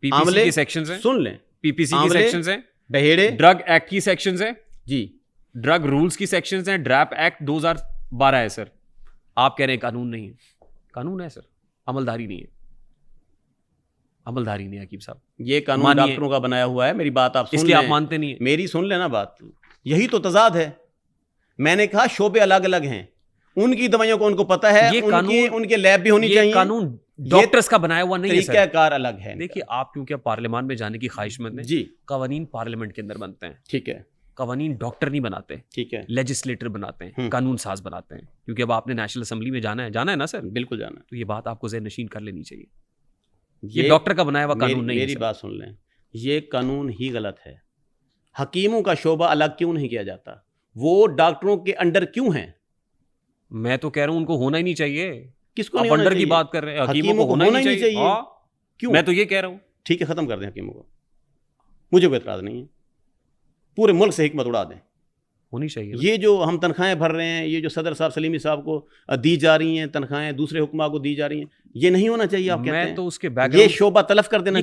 PPC کی sections ہیں, سن لیں, PPC کی سیکشنز ہیں, بہیڑے, ڈرگ ایکٹ کی سیکشنز ہیں جی, ڈرگ رولز کی سیکشنز ہیں, ڈریپ ایکٹ 2012 ہے سر. آپ کہہ رہے ہیں قانون نہیں ہے. قانون ہے سر, عملداری نہیں ہے, عملداری نہیں ہے حکیم صاحب. یہ قانون ڈاکٹروں کا بنایا ہوا ہے. میری بات آپ سن لیں, اس لیے آپ مانتے نہیں ہیں. میری سن لینا بات, یہی تو تضاد ہے. میں نے کہا شعبے الگ الگ ہیں, ان کی دوائیوں کو ان کو پتہ ہے, ان کے لیب بھی ہونی چاہیے. قانون ڈاکٹرز کا بنایا ہوا نہیں ہے سر, طریقہ کار الگ ہے. دیکھیے آپ کیونکہ پارلیمان میں جانے کی خواہش مند ہیں, جی, قوانین پارلیمنٹ کے اندر بنتے ہیں. ٹھیک ہے, قوانین ڈاکٹر نہیں بناتے, ٹھیک ہے, لیجسلیٹر بناتے ہیں, قانون ساز بناتے ہیں. کیونکہ اب آپ نے نیشنل اسمبلی میں جانا ہے نا سر, بالکل جانا ہے. تو یہ بات آپ کو ذہن نشین کر لینی چاہیے. یہ ڈاکٹر کا بنایا ہوا قانون نہیں ہے. میری بات سن لیں, یہ قانون ہی غلط ہے. حکیموں کا شعبہ الگ کیوں نہیں کیا جاتا؟ وہ ڈاکٹروں کے انڈر کیوں ہیں؟ میں تو کہہ رہا ہوں ان کو ہونا ہی نہیں چاہیے. کس کو آپ انڈر کی بات کر رہے ہیں, حکیموں کو ہونا ہی نہیں چاہیے. کیوں؟ میں تو یہ کہہ رہا ہوں. ٹھیک ہے, ختم کر دیں حکیموں کو, مجھے کوئی اعتراض نہیں ہے. پورے ملک سے حکمت اڑا دیں, ہونی چاہیے. یہ جو ہم تنخواہیں بھر رہے ہیں, یہ جو صدر صاحب سلیمی صاحب کو دی جا رہی ہیں تنخواہیں, دوسرے حکماں کو دی جا رہی ہیں, یہ نہیں ہونا چاہیے. آپ کہتے ہیں میں تو اس کے یہ شعبہ تلف کر دینا